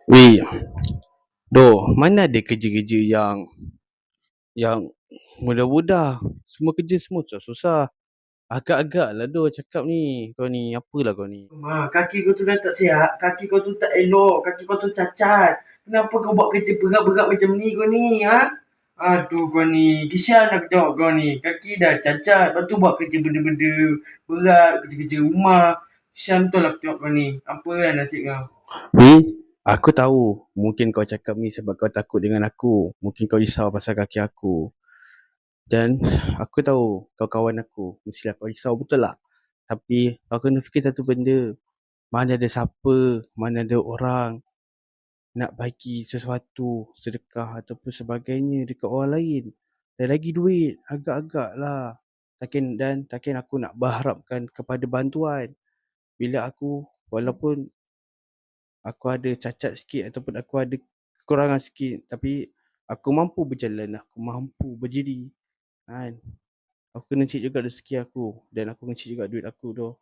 Weh, doh, mana ada kerja-kerja yang mudah-mudah. Semua kerja semua susah-susah. Agak-agak lah doh cakap ni. Kau ni, apalah kau ni? Kaki kau tu dah tak sihat, kaki kau tu tak elok, kaki kau tu cacat. Kenapa kau buat kerja berat-berat macam ni kau ni, ha? Aduh kau ni, kesian aku tengok kau ni. Kaki dah cacat, lepas tu buat kerja benda-benda berat, kerja-kerja rumah. Kesian betul aku tengok kau ni. Apa kan nasib kau? Weh, aku tahu mungkin kau cakap ni sebab kau takut dengan aku. Mungkin kau risau pasal kaki aku. Dan aku tahu kau kawan aku. Mestilah kau risau, betul tak? Tapi kau kena fikir satu benda. Mana ada siapa, mana ada orang nak bagi sesuatu, sedekah ataupun sebagainya dekat orang lain. Dan lagi duit, agak-agak lah. Takkan aku nak berharapkan kepada bantuan. Bila aku, walaupun aku ada cacat sikit ataupun aku ada kekurangan sikit, tapi aku mampu berjalan, aku mampu berdiri. Kan? Aku kena cek juga rezeki aku dan aku kena cek juga duit aku tu.